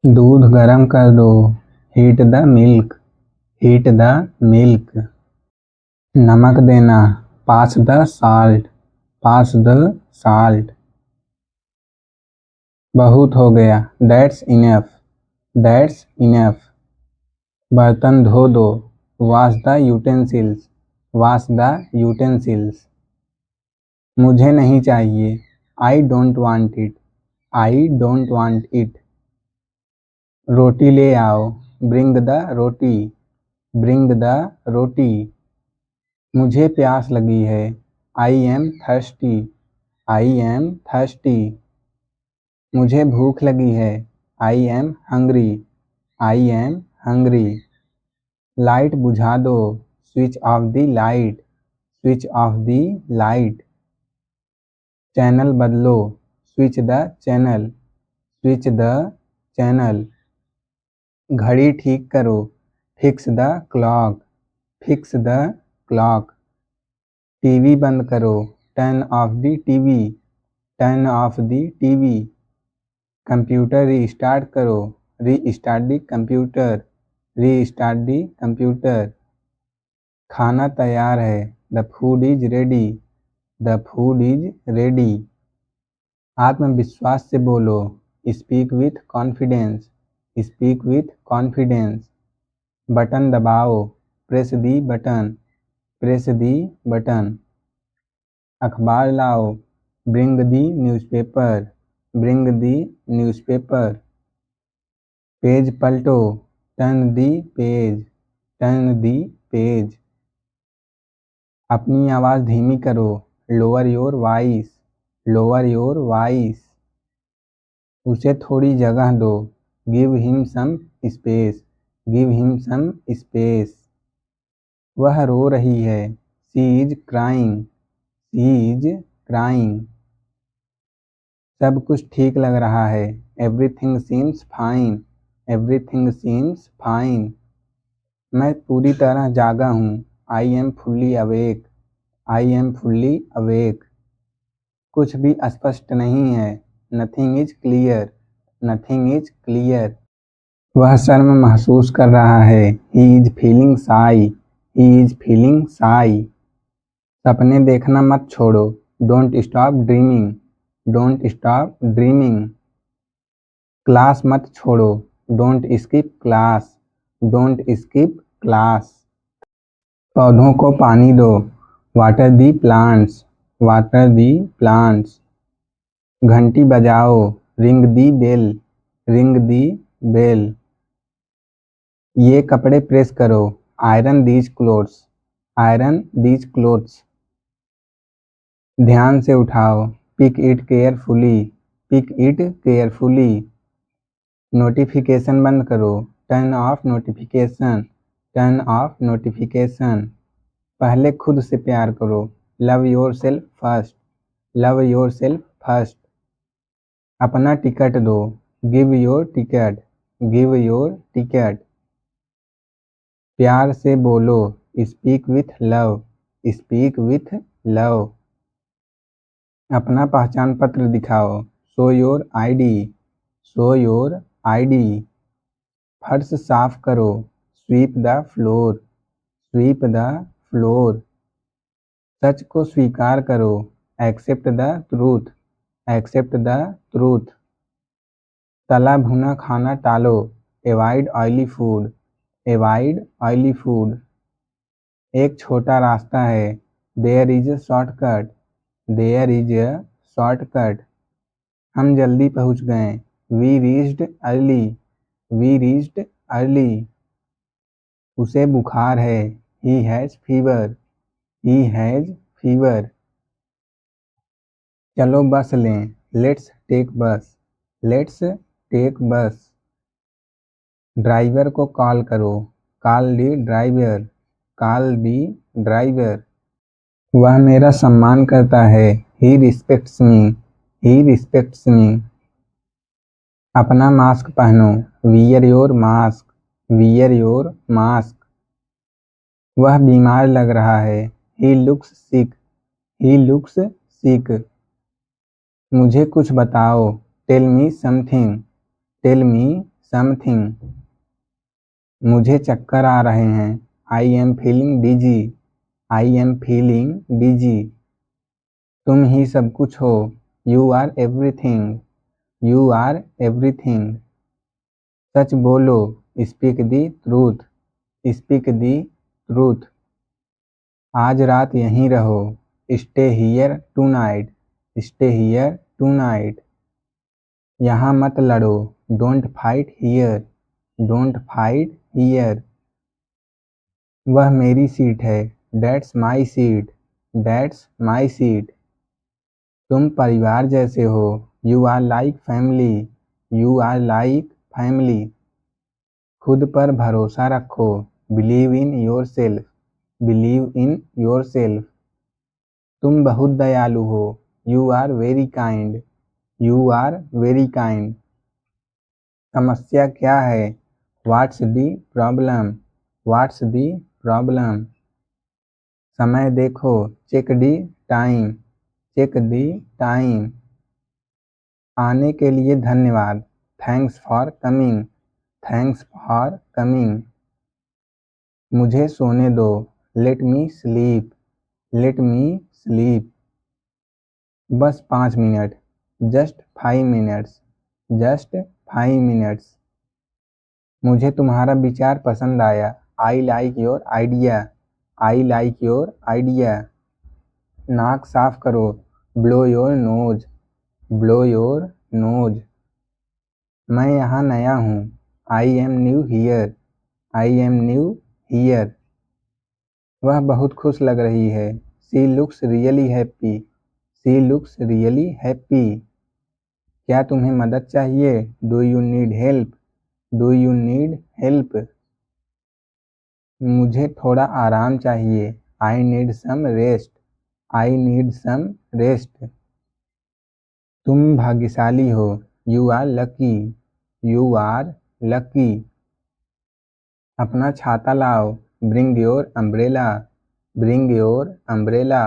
दूध गरम कर दो। Heat the milk. Heat the milk. नमक देना। Pass the salt. Pass the salt. बहुत हो गया। That's enough. That's enough. बर्तन धो दो। Wash the utensils. Wash the utensils. मुझे नहीं चाहिए। I don't want it. I don't want it. रोटी ले आओ। Bring the roti. Bring the roti. मुझे प्यास लगी है। I am thirsty. I am thirsty. मुझे भूख लगी है। I am hungry. I am hungry. Light बुझा दो। Switch off the light. Switch off the light. Channel बदलो। Switch the channel. Switch the channel. घड़ी ठीक करो। Fix the clock. Fix the clock. TV बंद करो। Turn off the TV. Turn off the TV. Computer restart करो। Restart the computer. Restart the computer. खाना तैयार है। The food is ready. The food is ready. आत्मविश्वास से बोलो। Speak with confidence. Speak with confidence. Button दबाओ। Press the button. Press the button. अखबार लाओ। Bring the newspaper. Bring the newspaper. Page पलटो। Turn the page. Turn the page. अपनी आवाज़ धीमी करो। Lower your voice. Lower your voice. उसे थोड़ी जगह दो। Give him some space. Give him some space. वह रो रही है। She is crying. She is crying. सब कुछ ठीक लग रहा है। Everything seems fine. Everything seems fine. मैं पूरी तरह जागा हूँ। I am fully awake. I am fully awake. कुछ भी स्पष्ट नहीं है। Nothing is clear. Nothing is clear. वह शर्म महसूस कर रहा है। ही इज फीलिंग शाई। ही इज फीलिंग शाई। सपने देखना मत छोड़ो। Don't stop dreaming. Don't stop dreaming. Class मत छोड़ो। Don't skip class. Don't skip class. पौधों को पानी दो। Water the plants. Water the plants. घंटी बजाओ। Ring the bell. Ring the bell. ये कपड़े प्रेस करो। Iron these clothes. Iron these clothes. ध्यान से उठाओ। Pick it carefully. Pick it carefully. Notification बंद करो। Turn off notification. Turn off notification. पहले खुद से प्यार करो। Love yourself first. Love yourself first. अपना टिकट दो। Give your ticket. Give your ticket. प्यार से बोलो। Speak with love. Speak with love. अपना पहचान पत्र दिखाओ। Show your ID. Show your ID. फर्श साफ करो। Sweep the floor. Sweep the floor. सच को स्वीकार करो। Accept the truth. Accept the truth. तला भुना खाना टालो। Avoid oily food. Avoid oily food. एक छोटा रास्ता है। There is a shortcut. There is a shortcut. हम जल्दी पहुंच गए। We reached early. We reached early. उसे बुखार है। He has fever. He has fever. चलो बस लें। Let's take bus. Let's take bus. Driver को कॉल करो। Call the driver. Call the driver. वह मेरा सम्मान करता है। He respects me. He respects me. अपना मास्क पहनो। Wear your mask. Wear your mask. वह बीमार लग रहा है। He looks sick. He looks sick. मुझे कुछ बताओ। Tell me something. Tell me something. मुझे चक्कर आ रहे हैं। I am feeling dizzy. I am feeling dizzy. तुम ही सब कुछ हो। You are everything. You are everything. सच बोलो। Speak the truth. Speak the truth. आज रात यहीं रहो। Stay here tonight. Stay here tonight. यहाँ मत लड़ो। Don't fight here. Don't fight here. वह मेरी सीट है। That's my seat. That's my seat. तुम परिवार जैसे हो। You are like family. You are like family. खुद पर भरोसा रखो। Believe in yourself. Believe in yourself. तुम बहुत दयालु हो। You are very kind. You are very kind. समस्या क्या है? What's the problem? What's the problem? समय देखो। Check the time. Check the time. आने के लिए धन्यवाद। Thanks for coming. Thanks for coming. मुझे सोने दो। Let me sleep. Let me sleep. बस 5 minute. Just 5 minutes. Just 5 minutes. मुझे तुम्हारा विचार पसंद आया। I like your idea. I like your idea. नाक साफ करो। Blow your nose. Blow your nose. मैं यहाँ नया हूँ। I M new here. I am new here. वह बहुत खुश लग रही है। She looks really happy. She looks really happy. क्या तुम्हें मदद चाहिए? Do you need help? Do you need help? मुझे थोड़ा आराम चाहिए। I need some rest. I need some rest. तुम भाग्यशाली हो। You are lucky. You are lucky. अपना छाता लाओ। Bring your umbrella. Bring your umbrella.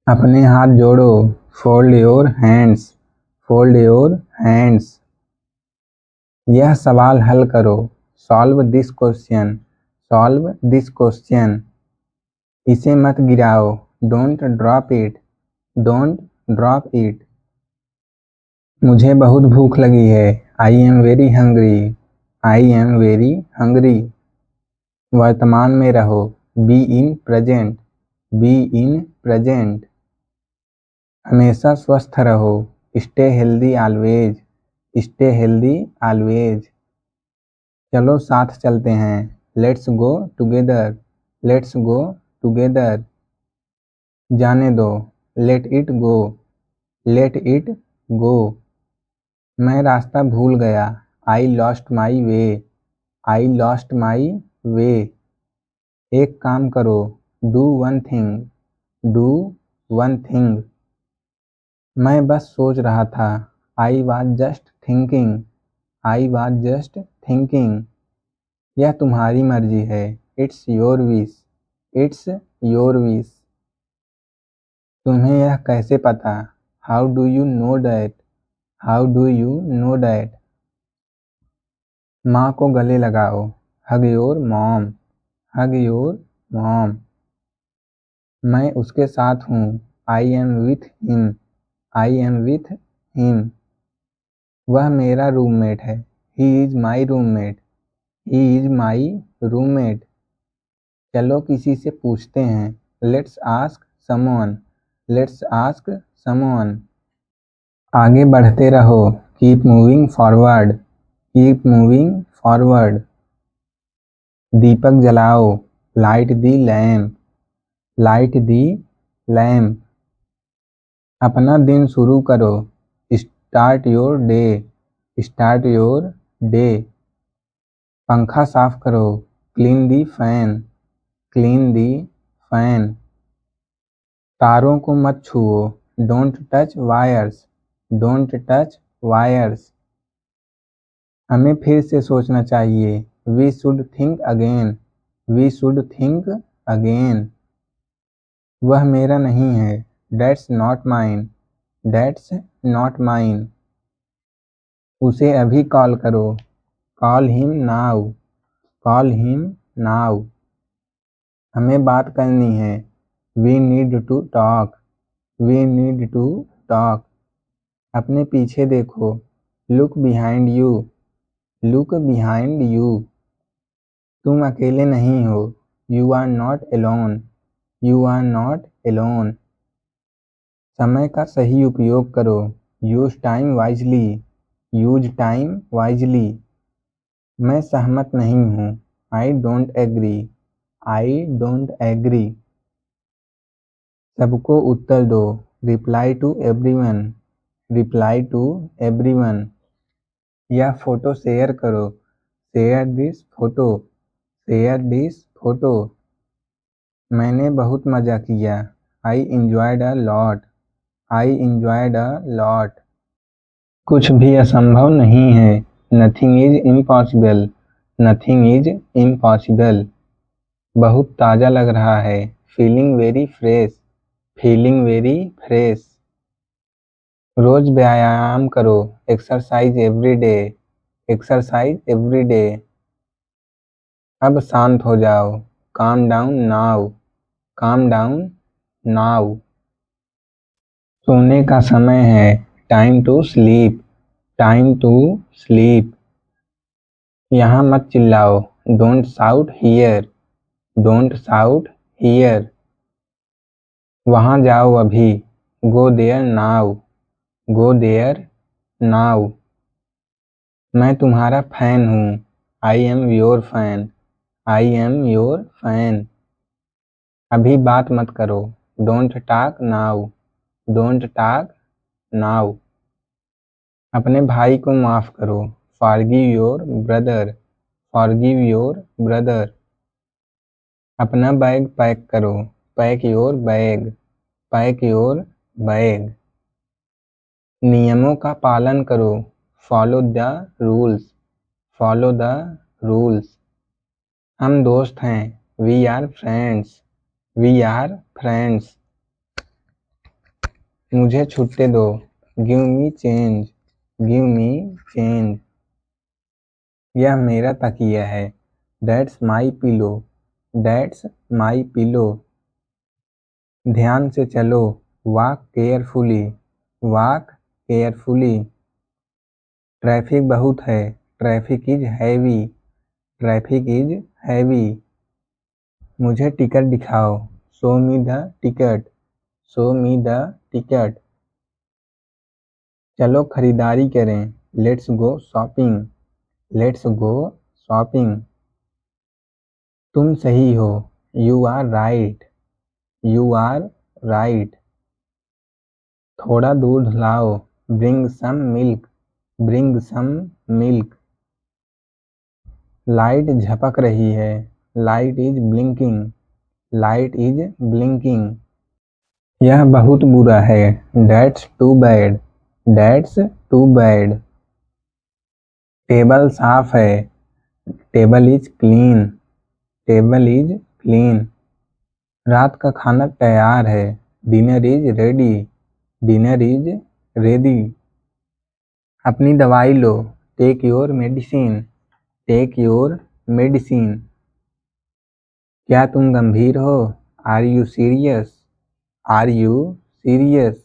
अपने हाथ जोड़ो। Fold your hands. Fold your hands. यह सवाल हल करो। Solve this question. Solve this question. इसे मत गिराओ। Don't drop it. Don't drop it. मुझे बहुत भूख लगी है। I am very hungry. I am very hungry. वर्तमान में रहो। Be in present. Be in present. हमेशा स्वस्थ रहो। Stay healthy always. Stay healthy always. चलो साथ चलते हैं। Let's go together. Let's go together. जाने दो। Let it go. Let it go. मैं रास्ता भूल गया। I lost my way. I lost my way. एक काम करो। Do one thing. Do one thing. मैं बस सोच रहा था। I was just thinking. I was just thinking. यह तुम्हारी मर्जी है। It's your wish. It's your wish. तुम्हें यह कैसे पता? How do you know that? How do you know that? माँ को गले लगाओ। Hug your mom. Hug your mom. मैं उसके साथ हूँ। I am with him. I am with him. वह मेरा रूममेट है। He is my roommate. He is my roommate. चलो किसी से पूछते हैं। Let's ask someone. Let's ask someone. आगे बढ़ते रहो। Keep moving forward. Keep moving forward. दीपक जलाओ। Light the lamp. Light the lamp. अपना दिन शुरू करो। Start your day. Start your day. पंखा साफ करो। Clean the fan. Clean the fan. तारों को मत छुओ। Don't touch wires. Don't touch wires. हमें फिर से सोचना चाहिए। We should think again. We should think again. वह मेरा नहीं है। That's not mine. That's not mine. उसे अभी कॉल करो। Call him now. Call him now. हमें बात करनी है। We need to talk. We need to talk. अपने पीछे देखो। Look behind you. Look behind you. तुम अकेले नहीं हो। You are not alone. You are not alone. समय का सही उपयोग करो। Use time wisely. Use time wisely. मैं सहमत नहीं हूँ। I don't agree. I don't agree. सबको उत्तर दो। Reply to everyone. Reply to everyone. यह फोटो शेयर करो। Share this photo. Share this photo. मैंने बहुत मज़ा किया। I enjoyed a lot. I enjoyed a lot. कुछ भी असंभव नहीं है। Nothing is impossible. Nothing is impossible. बहुत ताज़ा लग रहा है। Feeling very fresh. Feeling very fresh. रोज व्यायाम करो। Exercise every day. Exercise every day. अब शांत हो जाओ। Calm down now. Calm down now. सोने का समय है। Time to sleep. Time to sleep. यहाँ मत चिल्लाओ। Don't shout here. Don't shout here. वहाँ जाओ अभी। Go there now. Go there now. मैं तुम्हारा फैन हूँ। I am your fan. I am your fan. अभी बात मत करो। Don't talk now. Don't talk now. अपने भाई को माफ़ करो। Forgive your brother. Forgive your brother. अपना बैग पैक करो। Pack your bag. Pack your bag. नियमों का पालन करो। Follow the rules. Follow the rules. हम दोस्त हैं। We are friends. We are friends. मुझे छुट्टी दो। Give me change. Give me change. यह मेरा तकिया है। That's my pillow. That's my pillow. ध्यान से चलो। Walk carefully. Walk carefully. Traffic बहुत है। Traffic is heavy. Traffic is heavy. मुझे टिकट दिखाओ। Show me the ticket. Show me the ticket. चलो खरीदारी करें। Let's go shopping. Let's go shopping. तुम सही हो। You are right. You are right. थोड़ा दूध लाओ। Bring some milk. Bring some milk. Light झपक रही है। Light is blinking. Light is blinking. यह बहुत बुरा है। That's too bad. That's too bad. Table साफ है। Table is clean. Table is clean. रात का खाना तैयार है। Dinner is ready. Dinner is ready. अपनी दवाई लो। Take your medicine. Take your medicine. क्या तुम गंभीर हो? Are you serious? Are you serious?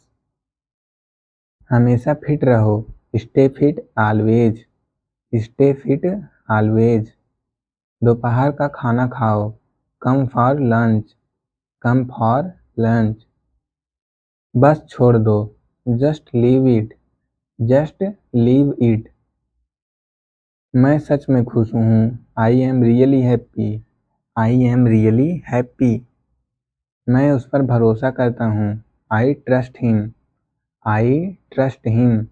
हमेशा फिट रहो। Stay fit always. Stay fit always. दोपहर का खाना खाओ। Come for lunch. Come for lunch. बस छोड़ दो। Just leave it. Just leave it. मैं सच में खुश हूँ। I am really happy. I am really happy. मैं उस पर भरोसा करता हूँ। I trust him. I trust him.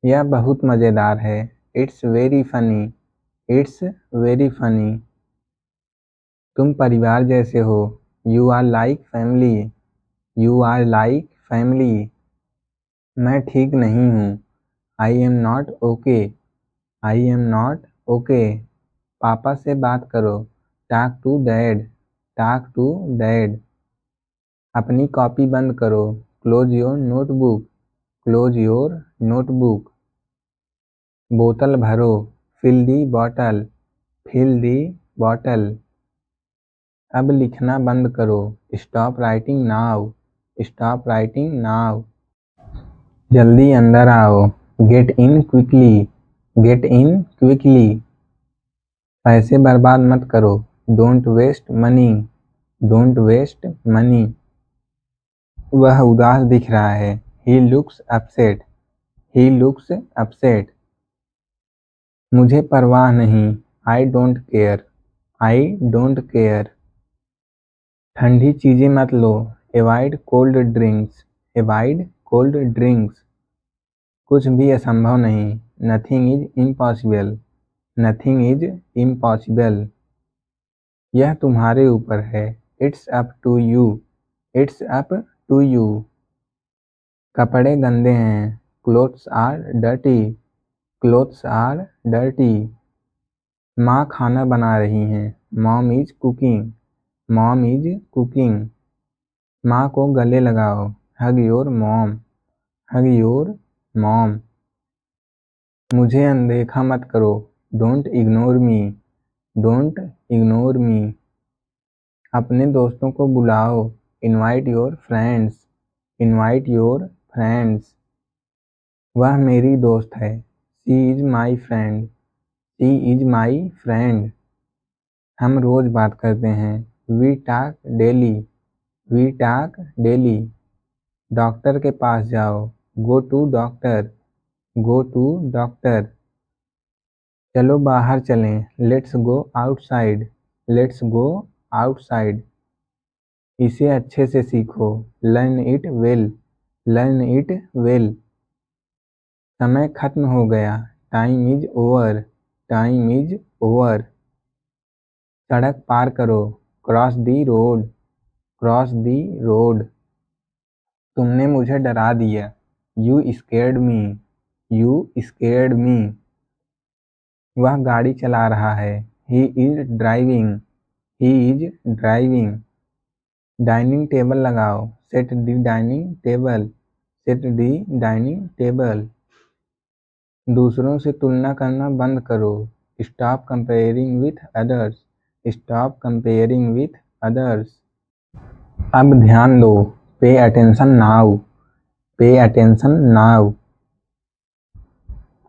यह बहुत मज़ेदार है। It's very funny. It's very funny. तुम परिवार जैसे हो। You are like family. You are like family. मैं ठीक नहीं हूँ। I am not okay. I am not okay. पापा से बात करो। Talk to dad. Talk to dad. अपनी कॉपी बंद करो। Close your notebook. Close your notebook. बोतल भरो, fill the bottle, fill the bottle. अब लिखना बंद करो, stop writing now, stop writing now. जल्दी अंदर आओ, get in quickly, get in quickly. पैसे बर्बाद मत करो, don't waste money, don't waste money. वह उदास दिख रहा है, he looks upset, he looks upset. मुझे परवाह नहीं, I don't care, I don't care. ठंडी चीजें मत लो, avoid cold drinks, avoid cold drinks. कुछ भी असंभव नहीं, nothing is impossible, nothing is impossible. यह तुम्हारे ऊपर है, it's up to you, it's up to you. कपड़े गंदे हैं, clothes are dirty, clothes are dirty. माँ खाना बना रही हैं, mom is cooking, mom is cooking. माँ को गले लगाओ, hug your mom, hug your mom. मुझे अनदेखा मत करो, don't ignore me, don't ignore me. अपने दोस्तों को बुलाओ, invite your friends, invite your friends. वह मेरी दोस्त है, she is my friend, she is my friend. हम रोज बात करते हैं, we talk daily, we talk daily. Doctor के पास जाओ, go to doctor, go to doctor. चलो बाहर चलें, let's go outside, let's go outside. इसे अच्छे से सीखो, learn it well, learn it well. समय खत्म हो गया, time is over, time is over. सड़क पार करो, cross the road, cross the road. तुमने मुझे डरा दिया, you scared me, you scared me. वह गाड़ी चला रहा है, he is driving, he is driving. Dining table लगाओ, सेट दी डाइनिंग टेबल, सेट दी डाइनिंग टेबल। दूसरों से तुलना करना बंद करो, stop comparing with others, stop comparing with others. अब ध्यान दो, pay attention now, pay attention now.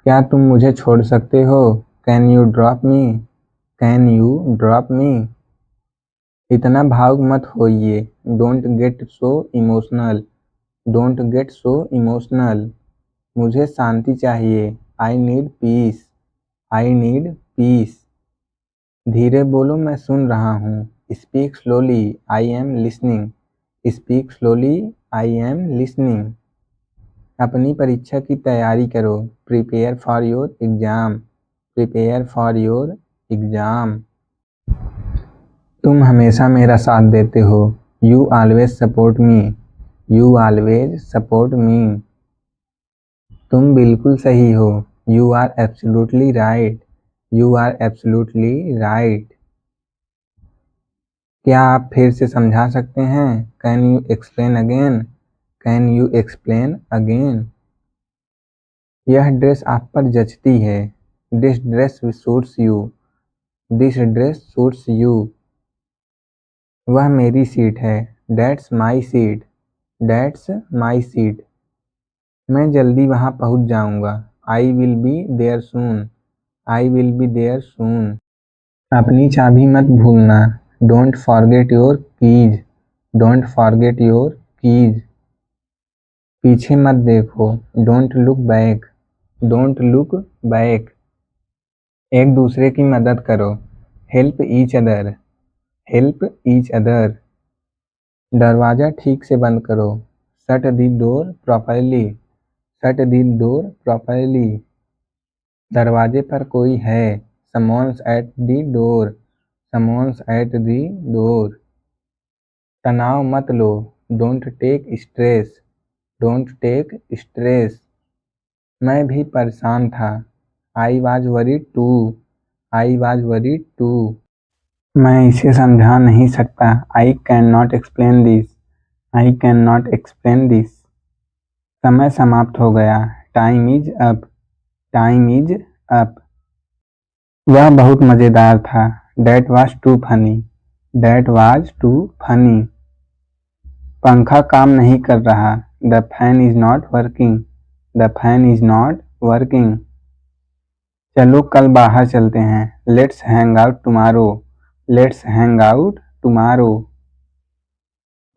क्या तुम मुझे छोड़ सकते हो, can you drop me, can you drop me. इतना भावुक मत होइए, don't get so emotional, don't get so emotional. मुझे शांति चाहिए, I need piece, I need peace. धीरे बोलो, मैं सुन रहा हूँ, speak slowly, I am listening, speak slowly, I am listening. अपनी परीक्षा की तैयारी करो, prepare for your exam, prepare for your exam. तुम हमेशा मेरा साथ देते हो, you always support me, you always support me. तुम बिल्कुल सही हो, you are absolutely right, you are absolutely right. क्या आप फिर से समझा सकते हैं, can you explain again, can you explain again. यह ड्रेस आप पर जचती है, this dress suits you, this dress suits you. वह मेरी सीट है, that's my seat, that's my seat. मैं जल्दी वहाँ पहुँच जाऊँगा, I will be there soon, I will be there soon. अपनी चाबी मत भूलना, don't forget your keys, don't forget your keys. पीछे मत देखो, don't look back, don't look back. एक दूसरे की मदद करो, help each other, help each other. दरवाज़ा ठीक से बंद करो, shut the door properly, shut the door properly. दरवाजे पर कोई है, someone's at the door, someone's at the door. तनाव मत लो, don't take stress, don't take stress. मैं भी परेशान था, I was worried too, I was worried too. मैं इसे समझा नहीं सकता, I can not explain this, I can not explain this. समय समाप्त हो गया, time is up, time is up. वह बहुत मज़ेदार था. That was too funny. That was too funny. पंखा काम नहीं कर रहा. The fan is not working. The fan is not working. चलो कल बाहर चलते हैं. Let's hang out tomorrow. Let's hang out tomorrow.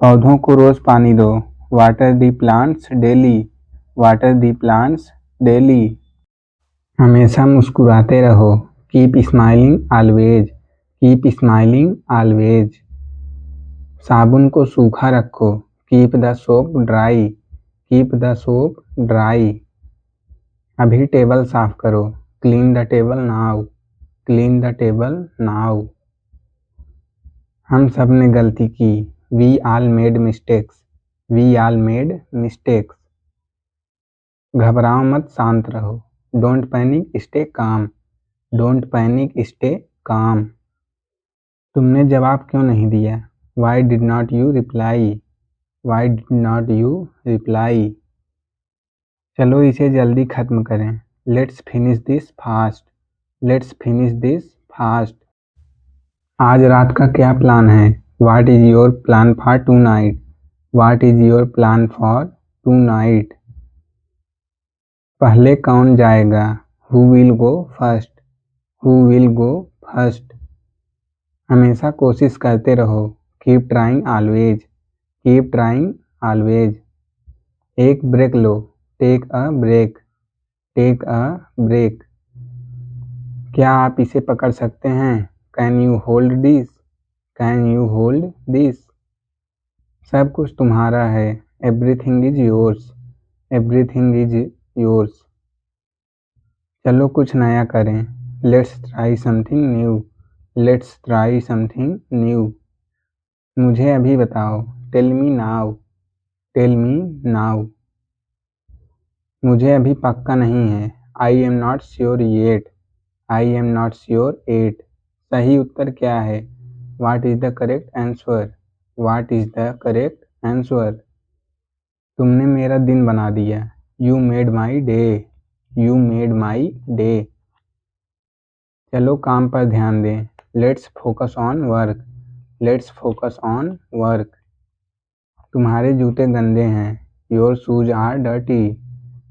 पौधों को रोज पानी दो. Water the plants daily. Water the plants daily. हमेशा मुस्कुराते रहो. Keep smiling always. Keep smiling always. साबुन को सूखा रखो. Keep the soap dry. Keep the soap dry. अभी टेबल साफ करो. Clean the table now. Clean the table now. हम सब ने गलती की. We all made mistakes. We all made mistakes. घबराओ मत, शांत रहो. Don't panic, stay calm. Don't panic, stay calm. तुमने जवाब क्यों नहीं दिया? Why did not you reply? Why did not you reply? चलो इसे जल्दी खत्म करें. Let's finish this fast. Let's finish this fast. आज रात का क्या प्लान है? What is your plan for tonight? What is your plan for tonight? पहले कौन जाएगा? Who will go first? Who will go first? हमेशा कोशिश करते रहो. Keep trying always. Keep trying always. एक ब्रेक लो. Take a break. Take a break. क्या आप इसे पकड़ सकते हैं? Can you hold this? Can you hold this? सब कुछ तुम्हारा है. Everything is yours. Everything is yours. चलो कुछ नया करें. Let's try something new. Let's try something new. मुझे अभी बताओ. Tell me now. Tell me now. मुझे अभी पक्का नहीं है. I am not sure yet. I am not sure yet. सही उत्तर क्या है? What is the correct answer? What is the correct answer? तुमने मेरा दिन बना दिया. You made my day. You made my day. चलो काम पर ध्यान दें. Let's focus on work. Let's focus on work. तुम्हारे जूते गंदे हैं. Your shoes are dirty.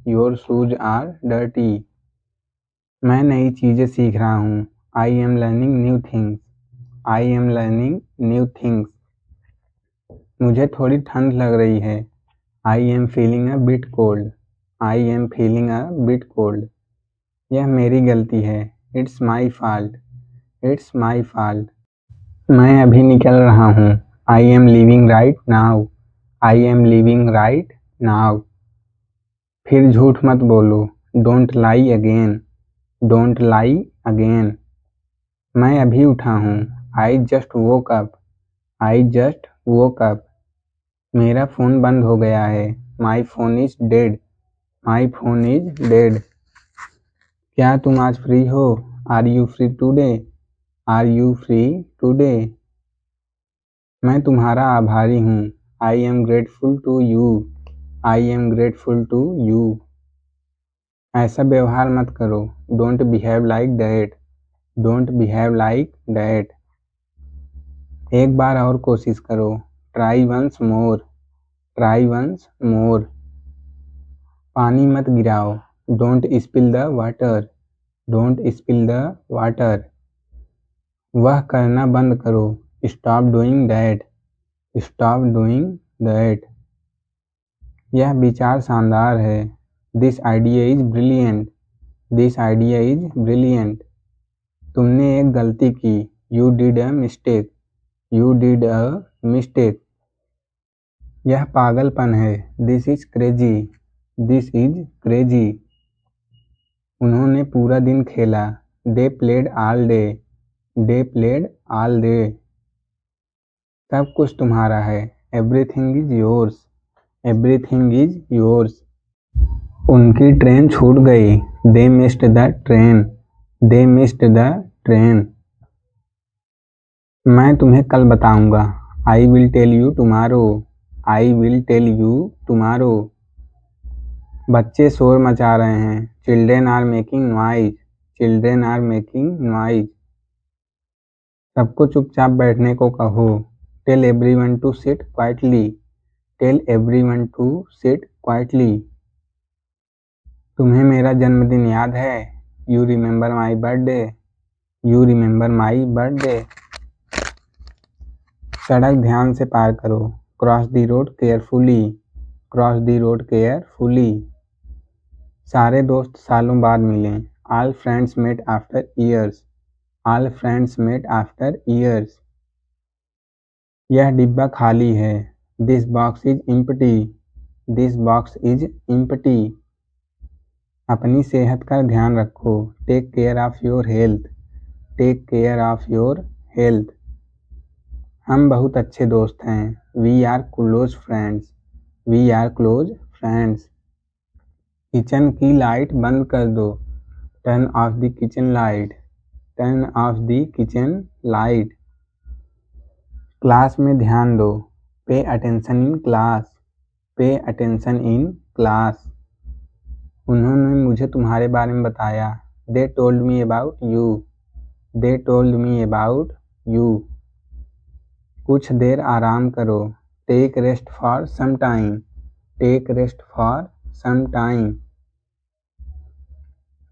Your shoes are dirty. मैं नई चीज़ें सीख रहा हूँ. I am learning new things. I am learning new things. मुझे थोड़ी ठंड लग रही है. I am feeling a bit cold. I am feeling a bit cold. यह मेरी गलती है. It's my fault. It's my fault. मैं अभी निकल रहा हूँ. I am leaving right now. I am leaving right now. फिर झूठ मत बोलो. Don't lie again. Don't lie again. मैं अभी उठा हूँ. I just woke up. I just woke up. मेरा फ़ोन बंद हो गया है. My phone is dead. My phone is dead. क्या तुम आज फ्री हो? Are you free today? Are you free today? मैं तुम्हारा आभारी हूँ. I am grateful to you. I am grateful to you. ऐसा व्यवहार मत करो. Don't behave like that. Don't behave like that. एक बार और कोशिश करो. Try once more. Try once more. पानी मत गिराओ. Don't spill the water. Don't spill the water. वह करना बंद करो. Stop doing that. Stop doing that. यह विचार शानदार है. This idea is brilliant. This idea is brilliant. तुमने एक गलती की. You did a mistake. You did a mistake. यह पागलपन है. This is crazy. This is crazy. उन्होंने पूरा दिन खेला. They played all day. They played all day. सब कुछ तुम्हारा है. Everything is yours. Everything is yours. उनकी ट्रेन छूट गई. They missed the train. They missed the train. मैं तुम्हें कल बताऊंगा. I will tell you tomorrow. I will tell you tomorrow. बच्चे शोर मचा रहे हैं. Children are making noise. Children are making noise. सबको चुपचाप बैठने को कहो। Tell everyone to sit quietly. Tell everyone to sit quietly. तुम्हें मेरा जन्मदिन याद है? You remember my birthday. You remember my birthday. सड़क ध्यान से पार करो। Cross the road carefully. Cross the road carefully. सारे दोस्त सालों बाद मिले। All friends met after years. All friends met after years. यह डिब्बा खाली है। This box is empty. This box is empty. अपनी सेहत का ध्यान रखो। Take care of your health. Take care of your health. हम बहुत अच्छे दोस्त हैं। We are close friends. We are close friends. Kitchen की लाइट बंद कर दो। Turn off the kitchen light. Turn off the kitchen light. Class में ध्यान दो। Pay attention in class. Pay attention in class. उन्होंने मुझे तुम्हारे बारे में बताया। They told me about you. They told me about you. कुछ देर आराम करो। Take rest for some time. Take rest for some time.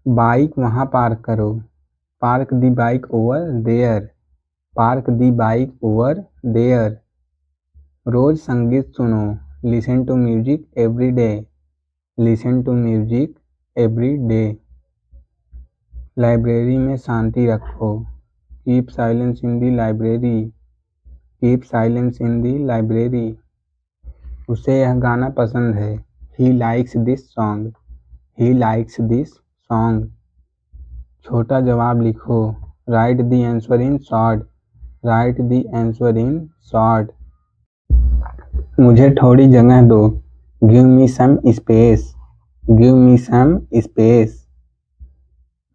Bike वहाँ पार्क करो। Park the bike over there. Park the bike over there. रोज संगीत सुनो। Listen to music every day. Listen to music every day. Library में शांति रखो। Keep silence in the library. Keep silence in the library. उसे यह गाना पसंद है। He likes this song. He likes this song. छोटा जवाब लिखो। Write the answer in short. Write the answer in short. मुझे थोड़ी जगह दो। Give me some space. Give me some space.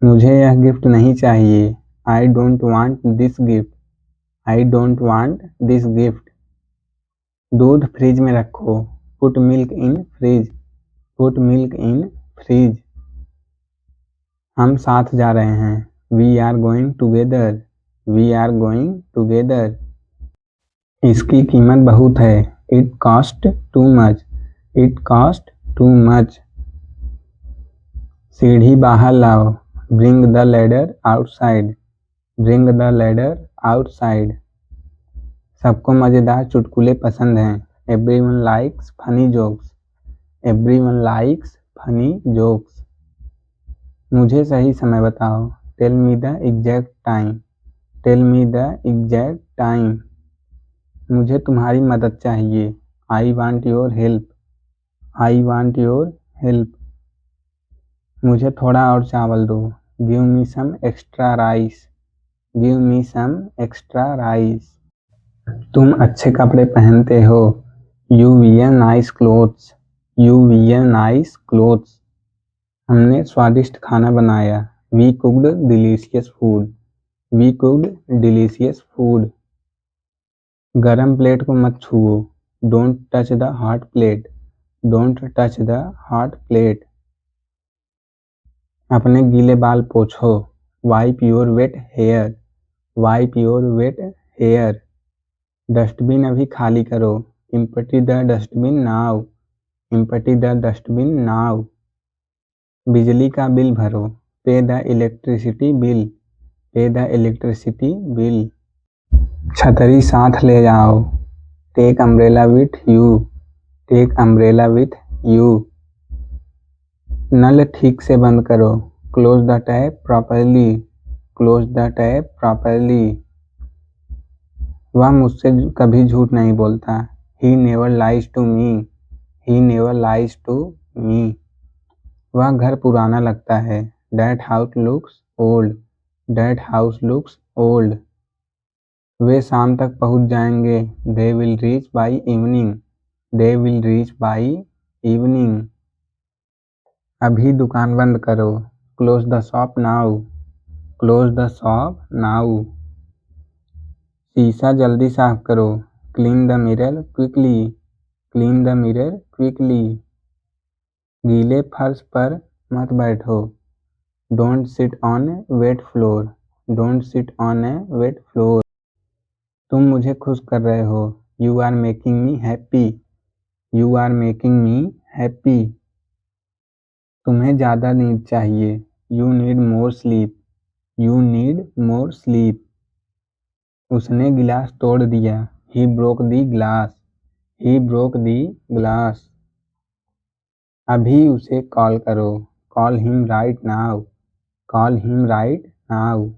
मुझे यह गिफ्ट नहीं चाहिए। I don't want this gift. I don't want this gift. दूध फ्रिज में रखो। Put milk in fridge. Put milk in fridge. हम साथ जा रहे हैं। We are going together. We are going together. इसकी कीमत बहुत है। It cost too much. It cost too much. सीढ़ी बाहर लाओ। Bring the ladder outside. Bring the ladder outside. सबको मज़ेदार चुटकुले पसंद हैं। Everyone likes funny jokes. Everyone likes funny jokes. मुझे सही समय बताओ। Tell me the exact time. Tell me the exact time. मुझे तुम्हारी मदद चाहिए। I want your help. I want your help. मुझे थोड़ा और चावल दो। Give me some extra rice. Give me some extra rice. तुम अच्छे कपड़े पहनते हो। You wear nice clothes. You wear nice clothes. हमने स्वादिष्ट खाना बनाया। We cooked delicious food. We cooked delicious food. गरम प्लेट को मत छुओ। Don't touch the hot plate. Don't touch the hot plate. अपने गीले बाल पोछो। Wipe your wet hair. Wipe your wet hair. Dustbin अभी खाली करो। Empty the dustbin now. Empty the dustbin now. बिजली का बिल भरो। Pay the electricity bill. Pay the electricity bill. छतरी साथ ले जाओ। Take umbrella with you. Take umbrella with you. नल ठीक से बंद करो। Close the tap properly. Close the tap properly. वह मुझसे कभी झूठ नहीं बोलता। He never lies to me. He never lies to me. वह घर पुराना लगता है। That house looks old. That house looks old. वे शाम तक पहुंच जाएंगे। They will reach by evening. They will reach by evening. अभी दुकान बंद करो। Close the shop now. Close the shop now. शीशा जल्दी साफ करो। Clean the mirror quickly. Clean the mirror quickly. गीले फर्श पर मत बैठो। Don't sit on a wet floor, don't sit on a wet floor. तुम मुझे खुश कर रहे हो, you are making me happy, you are making me happy. तुम्हें ज़्यादा नींद चाहिए, you need more sleep, you need more sleep. उसने गिलास तोड़ दिया, he broke the glass, he broke the glass. अभी उसे कॉल करो, call him right now, call him right now.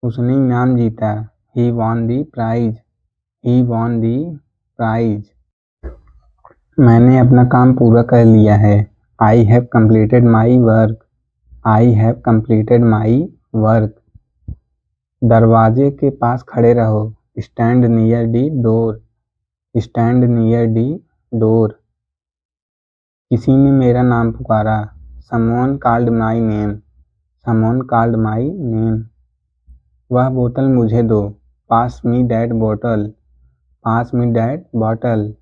उसने इनाम जीता, he won the prize, he won the prize. मैंने अपना काम पूरा कर लिया है, I have completed my work, I have completed my work. दरवाजे के पास खड़े रहो, stand near the door, stand near the door. किसी ने मेरा नाम पुकारा, someone called my name, someone called my name. वह बोतल मुझे दो, पास मी दैट बोतल, पास मी दैट बॉटल।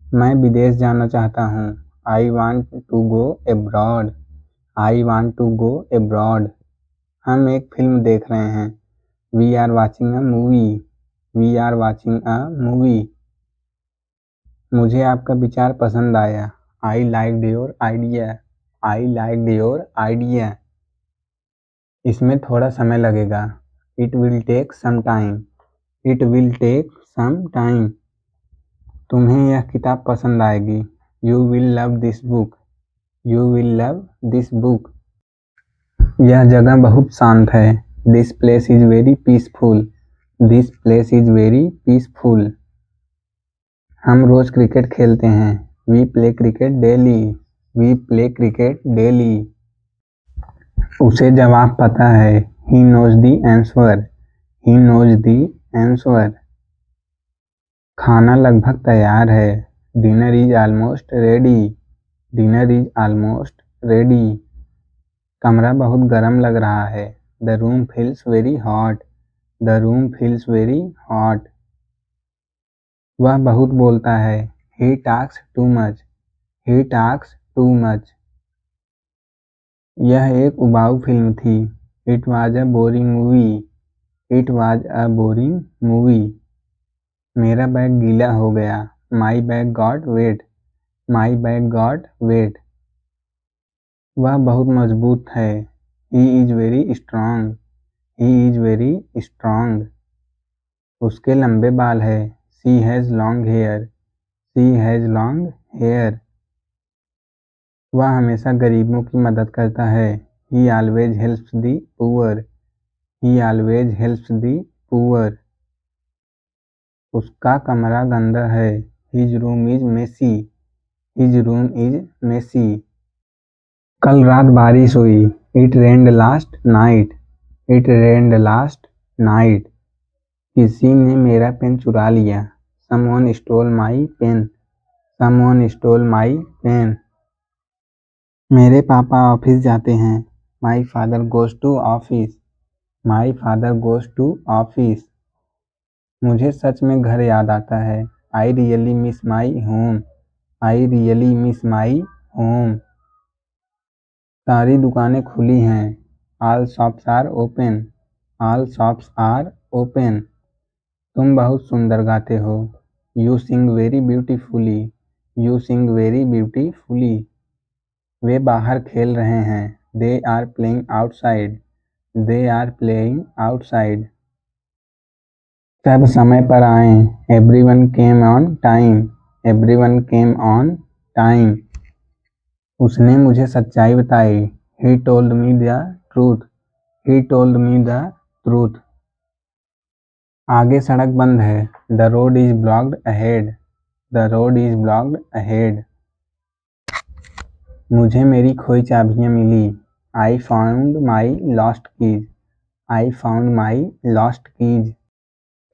मैं विदेश जाना चाहता हूँ, I want to go abroad, I want to go abroad. हम एक फिल्म देख रहे हैं, we are watching a movie, we are watching a movie. मुझे आपका विचार पसंद आया, I like your idea, I like your idea. इसमें थोड़ा समय लगेगा, it will take some time, it will take some time. तुम्हें यह किताब पसंद आएगी, you will love this book, you will love this book. यह जगह बहुत शांत है, this place is very peaceful, this place is very peaceful. हम रोज क्रिकेट खेलते हैं, we play cricket daily, we play cricket daily. उसे जवाब पता है, he knows the answer, he knows the answer. खाना लगभग तैयार है, dinner is almost ready, dinner is almost ready. कमरा बहुत गर्म लग रहा है, the room feels very hot, the room feels very hot. वह बहुत बोलता है, he talks too much, he talks too much. यह एक उबाऊ फिल्म थी, it was a boring movie, it was a boring movie. मेरा बैग गीला हो गया, my bag got wet, my bag got wet. वह बहुत मजबूत है, he is very strong, he is very strong. उसके लंबे बाल है, she has long hair, she has long hair. वह हमेशा गरीबों की मदद करता है, he always helps the poor, he always helps the poor. उसका कमरा गंदा है, his room is messy, his room is messy. कल रात बारिश हुई, it rained last night, it rained last night. किसी ने मेरा पेन चुरा लिया, someone stole my pen, someone stole my pen. मेरे पापा ऑफिस जाते हैं, my father goes to office, my father goes to office. मुझे सच में घर याद आता है, I really miss my home, I really miss my home. सारी दुकानें खुली हैं, all shops are open, all shops are open. तुम बहुत सुंदर गाते हो, you sing very beautifully, you sing very beautifully. वे बाहर खेल रहे हैं, they are playing outside, they are playing outside. सब समय पर आए, everyone came on time, everyone came on time. उसने मुझे सच्चाई बताई, he told me the truth, he told me the truth. आगे सड़क बंद है, the road is blocked ahead, the road is blocked ahead. मुझे मेरी खोई चाबियाँ मिली, I found my lost keys, I found my lost keys.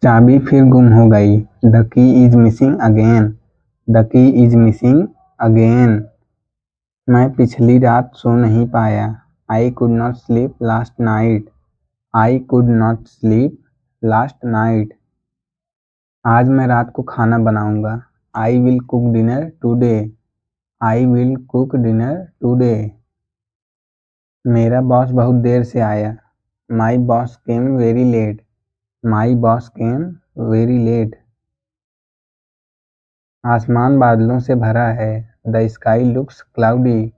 चाबी फिर गुम हो गई, the key is missing again, the key is missing again. मैं पिछली रात सो नहीं पाया, I could not sleep last night, I could not sleep last night. आज मैं रात को खाना बनाऊंगा, I will cook dinner today, I will cook dinner today. मेरा बॉस बहुत देर से आया। My boss came very late. My boss came very late. आसमान बादलों से भरा है। The sky looks cloudy.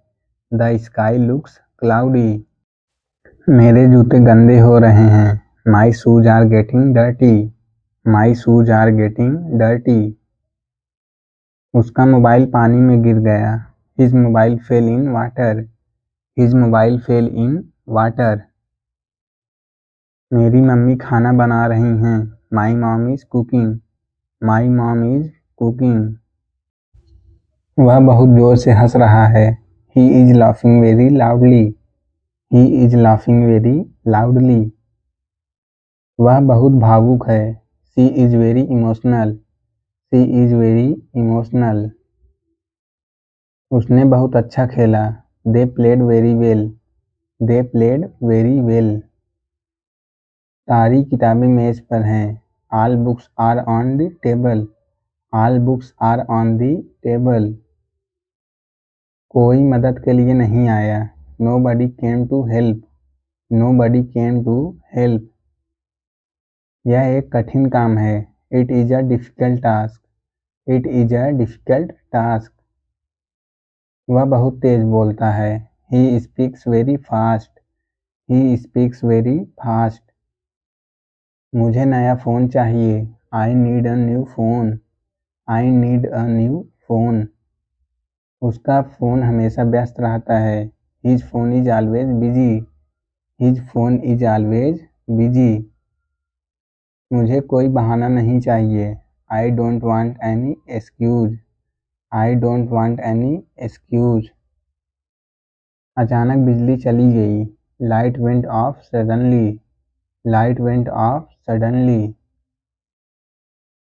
The sky looks cloudy. मेरे जूते गंदे हो रहे हैं। My shoes are getting dirty. My shoes are getting dirty. उसका मोबाइल पानी में गिर गया। His mobile fell in water. His mobile fell in water. मेरी मम्मी खाना बना रही हैं। My mom is cooking. My mom is cooking. वह बहुत जोर से हंस रहा है। He is laughing very loudly. He is laughing very loudly. वह बहुत भावुक है। She is very emotional. She is very emotional. उसने बहुत अच्छा खेला। They played very well. They played very well. सारी किताबें मेज पर हैं। All books are on the table. All books are on the table. कोई मदद के लिए नहीं आया। Nobody came to help. Nobody came to help. यह एक कठिन काम है। It is a difficult task. It is a difficult task. वह बहुत तेज बोलता है। He speaks very fast. He speaks very fast. मुझे नया फ़ोन चाहिए। I need a new phone. I need a new phone. उसका फ़ोन हमेशा व्यस्त रहता है। His phone is always busy. His phone is always busy. मुझे कोई बहाना नहीं चाहिए। I don't want any excuse. I don't want any excuse. अचानक बिजली चली गई। Light went off suddenly. Light went off suddenly.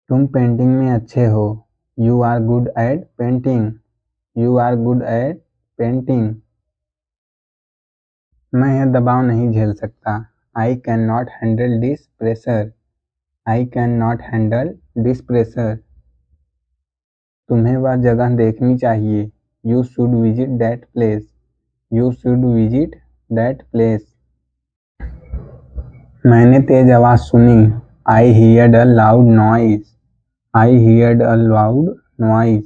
तुम पेंटिंग में अच्छे हो। You are good at painting. You are good at painting. मैं यह दबाव नहीं झेल सकता। I can not handle this pressure. I can not handle this pressure. तुम्हें वह जगह देखनी चाहिए। You should visit that place. You should visit that place. मैंने तेज आवाज़ सुनी। आई heard a loud noise. I heard a loud noise.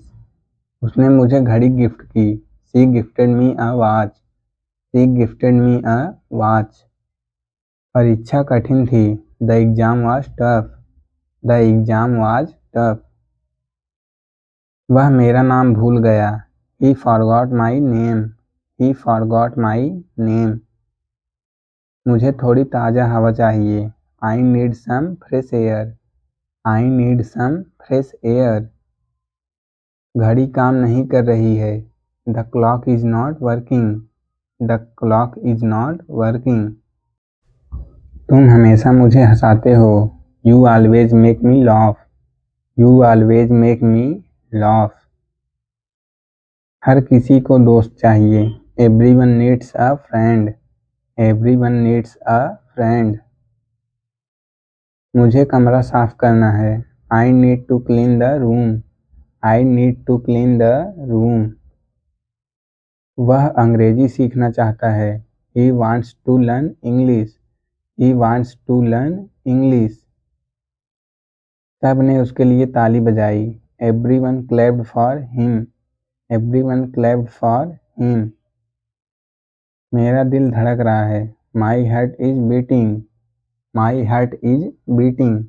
उसने मुझे घड़ी गिफ्ट की। She gifted me a watch. She gifted me a watch. परीक्षा कठिन थी। The exam was tough. The exam was tough. वह मेरा नाम भूल गया। ही forgot my name. He forgot my name. मुझे थोड़ी ताज़ा हवा चाहिए। I need some fresh air. I need some fresh air. घड़ी काम नहीं कर रही है। The clock is not working. The clock is not working. तुम हमेशा मुझे हंसाते हो। You always make me laugh. You always make me laugh. हर किसी को दोस्त चाहिए। Everyone needs a friend. Everyone needs a friend. मुझे कमरा साफ करना है। I need to clean the room. I need to clean the room. वह अंग्रेजी सीखना चाहता है। He wants to learn English. He wants to learn English. सब ने उसके लिए ताली बजाई। Everyone clapped for him. Everyone clapped for him. मेरा दिल धड़क रहा है। My heart is beating. My heart is beating.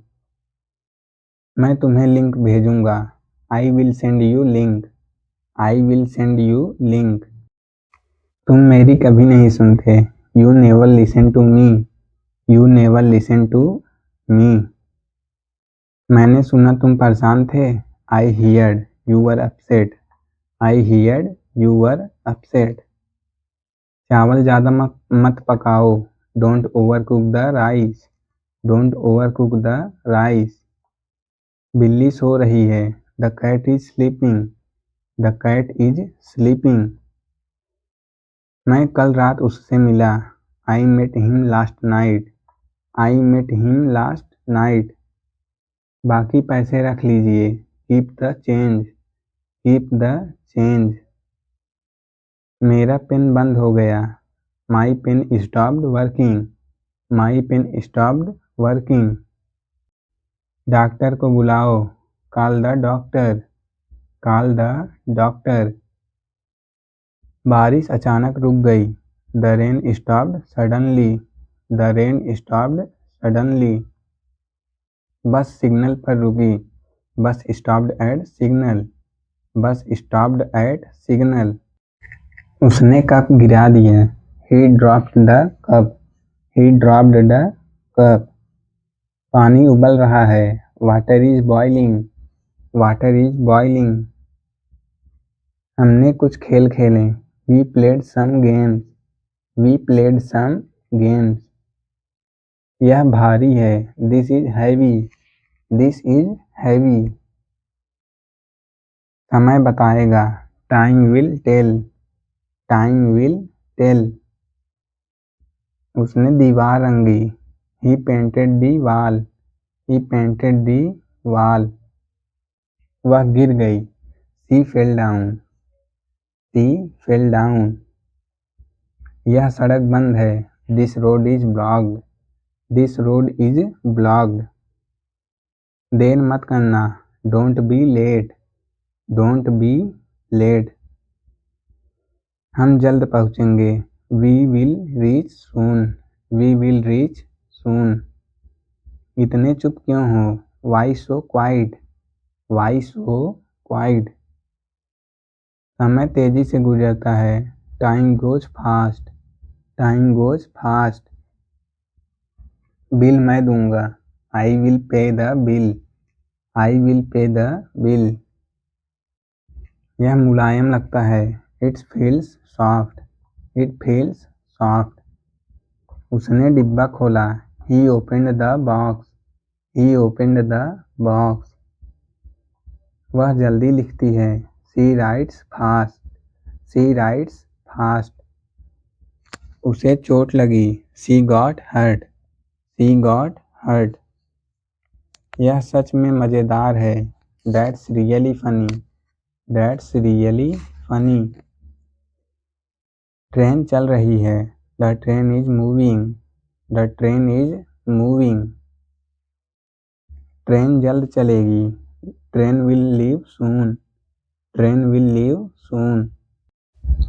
मैं तुम्हें लिंक भेजूंगा। I will send you link. I will send you link. तुम मेरी कभी नहीं सुनते। You never listen to me. You never listen to me. मैंने सुना तुम परेशान थे। I heard you were upset. I heard you were upset. चावल ज़्यादा मत पकाओ। Don't overcook the rice. Don't overcook the rice. बिल्ली सो रही है। The cat is sleeping. The cat is sleeping. मैं कल रात उससे मिला। I met him last night. I met him last night. बाकी पैसे रख लीजिए। Keep the change. Keep the change. मेरा पेन बंद हो गया। My pen stopped working, my pen stopped working. Doctor को बुलाओ, call the doctor, call the doctor. बारिश अचानक रुक गई, the rain stopped suddenly, the rain stopped suddenly. बस सिग्नल पर रुकी, बस स्टॉप्ड एट सिग्नल, बस स्टॉप्ड एट सिग्नल। उसने कप गिरा दिया, ही dropped the cup, he dropped the cup. पानी उबल रहा है, water is boiling, water is boiling. हमने कुछ खेल खेले, we played some games, we played some games. यह भारी है, this is heavy, this is heavy. समय बताएगा, time will tell, time will tell. उसने दीवार रंगी, he painted the wall, he painted the wall. वह गिर गई, she fell down, she fell down. यह सड़क बंद है, this road is blocked, this road is blocked. देर मत करना, don't be late, don't be late. हम जल्द पहुँचेंगे, we will reach soon, we will reach soon. इतने चुप क्यों हो, why so quiet, why so quiet. समय तेजी से गुजरता है, time goes fast, time goes fast. Bill मैं दूंगा, I will pay the bill, I will pay the bill. यह मुलायम लगता है, it feels soft, it feels soft. उसने डिब्बा खोला, he opened the box, he opened the box. वह जल्दी लिखती है, she writes fast, she writes fast. उसे चोट लगी, she got hurt, she got hurt. यह सच में मज़ेदार है, that's really funny, that's really funny. Train चल रही है, the train is moving, the train is moving. Train जल्द चलेगी, train will leave soon, train will leave soon.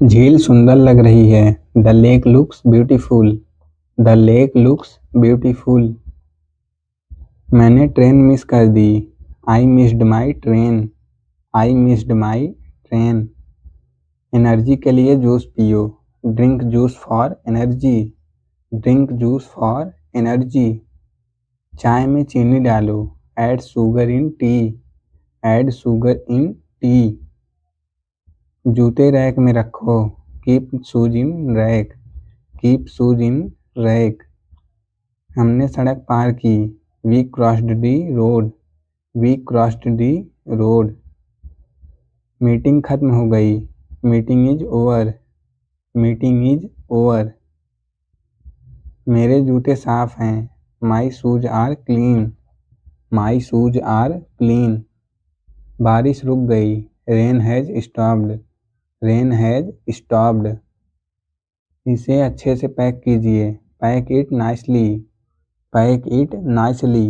झील सुंदर लग रही है, the lake looks beautiful, the lake looks beautiful. मैंने ट्रेन मिस कर दी, I missed my train, I missed my train. Energy के लिए जूस पियो, drink juice for energy, drink juice for energy. चाय में चीनी डालो, add sugar in tea, add sugar in tea. जूते रैक में रखो, keep shoes in rack, keep shoes in rack. हमने सड़क पार की, we crossed the road, we crossed the road. Meeting खत्म हो गई, meeting is over, meeting is over. मेरे जूते साफ हैं, my shoes are clean, my shoes are clean. बारिश रुक गई, rain has stopped, rain has stopped. इसे अच्छे से पैक कीजिए, pack it nicely, pack it nicely.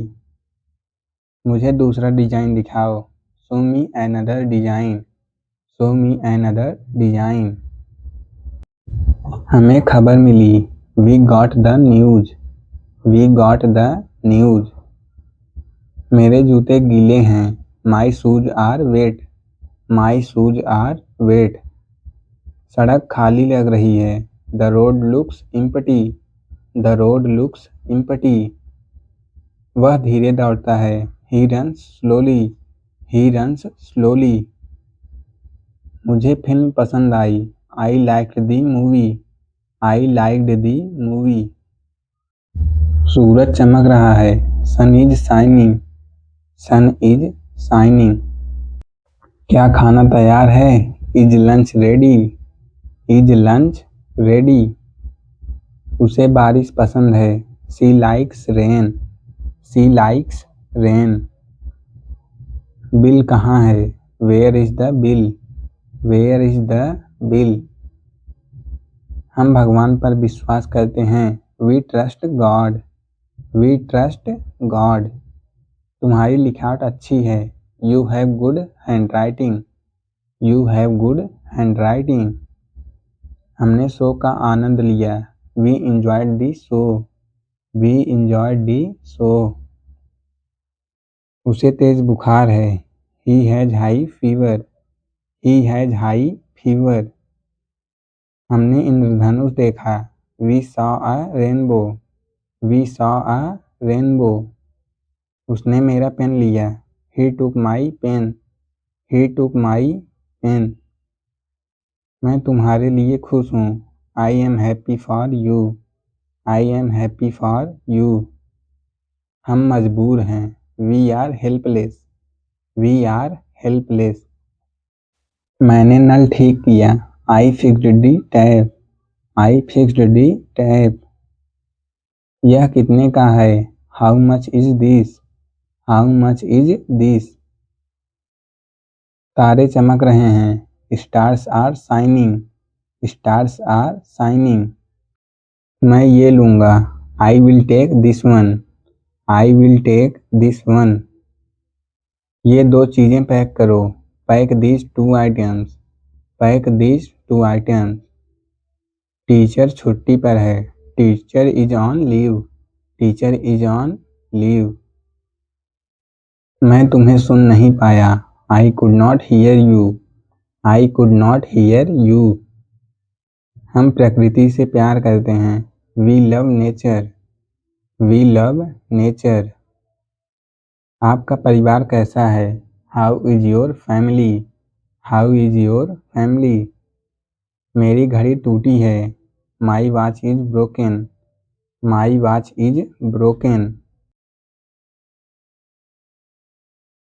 मुझे दूसरा डिज़ाइन दिखाओ, show me another design, show me another design. हमें खबर मिली, we got the news, we got the news. मेरे जूते गीले हैं, my shoes are wet, my shoes are wet. सड़क खाली लग रही है, the road looks empty, the road looks empty. वह धीरे दौड़ता है, he runs slowly, he runs slowly. मुझे फिल्म पसंद आई, I liked the movie, I liked the movie. सूरज चमक रहा है, sun is shining, sun is shining. क्या खाना तैयार है, is lunch ready, is lunch ready. उसे बारिश पसंद है, she likes rain, she likes rain. बिल कहाँ है, where is the bill, where is the bill. हम भगवान पर विश्वास करते हैं। We trust God. We trust God. तुम्हारी लिखावट अच्छी है। You have good handwriting. You have good handwriting. हमने शो का आनंद लिया। We enjoyed the show. We enjoyed the show. उसे तेज बुखार है। He has high fever. He has high fever. हमने इंद्रधनुष देखा। We saw a rainbow. We saw a rainbow. उसने मेरा पेन लिया। He took my pen. He took my pen. मैं तुम्हारे लिए खुश हूँ। I am happy for you. I am happy for you. हम मजबूर हैं। We are helpless. We are helpless. मैंने नल ठीक किया। I fixed the tap. I fixed the tap. यह कितने का है? How much is this? How much is this? तारे चमक रहे हैं। Stars are shining. Stars are shining. मैं ये लूँगा। I will take this one. I will take this one. ये दो चीज़ें पैक करो। Pack this two items. Pack this two items. Teacher छुट्टी पर है। Teacher is on leave. Teacher is on leave. मैं तुम्हें सुन नहीं पाया। I could not hear you. I could not hear you. हम प्रकृति से प्यार करते हैं। We love nature. We love nature. आपका परिवार कैसा है? How is your family? How is your family? मेरी घड़ी टूटी है। My watch is broken. My watch is broken.